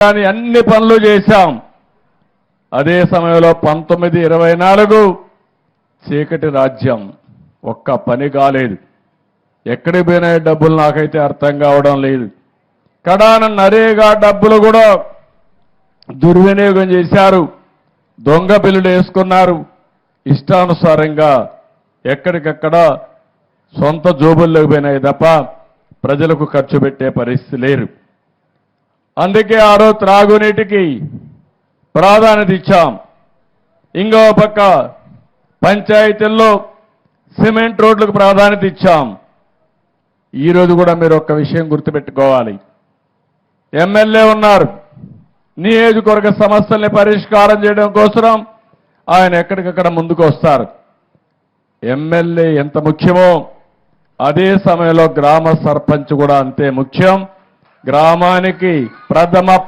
కానీ అన్ని పనులు చేశాం. అదే సమయంలో 1924 చీకటి రాజ్యం, ఒక్క పని కాలేదు. ఎక్కడికి పోయినా డబ్బులు నాకైతే అర్థం కావడం లేదు. కడాన నరేగా డబ్బులు కూడా దుర్వినియోగం చేశారు, దొంగ బిల్లులు వేసుకున్నారు. ఇష్టానుసారంగా ఎక్కడికక్కడ సొంత జోబుల్లోకి పోయినాయి తప్ప ప్రజలకు ఖర్చు పెట్టే పరిస్థితి లేరు. అందుకే ఆ రోజు త్రాగునీటికి ప్రాధాన్యత ఇచ్చాం. ఇంకో పక్క పంచాయతీల్లో సిమెంట్ రోడ్లకు ప్రాధాన్యత ఇచ్చాం. ఈరోజు కూడా మీరు ఒక్క విషయం గుర్తుపెట్టుకోవాలి. ఎమ్మెల్యే ఉన్నారు, నియోజకవర్గ సమస్యల్ని పరిష్కారం చేయడం కోసం ఆయన ఎక్కడికక్కడ ముందుకు వస్తారు. ఎమ్మెల్యే ఎంత ముఖ్యమో అదే సమయంలో గ్రామ సర్పంచ్ కూడా అంతే ముఖ్యం. గ్రామానికి ప్రథమ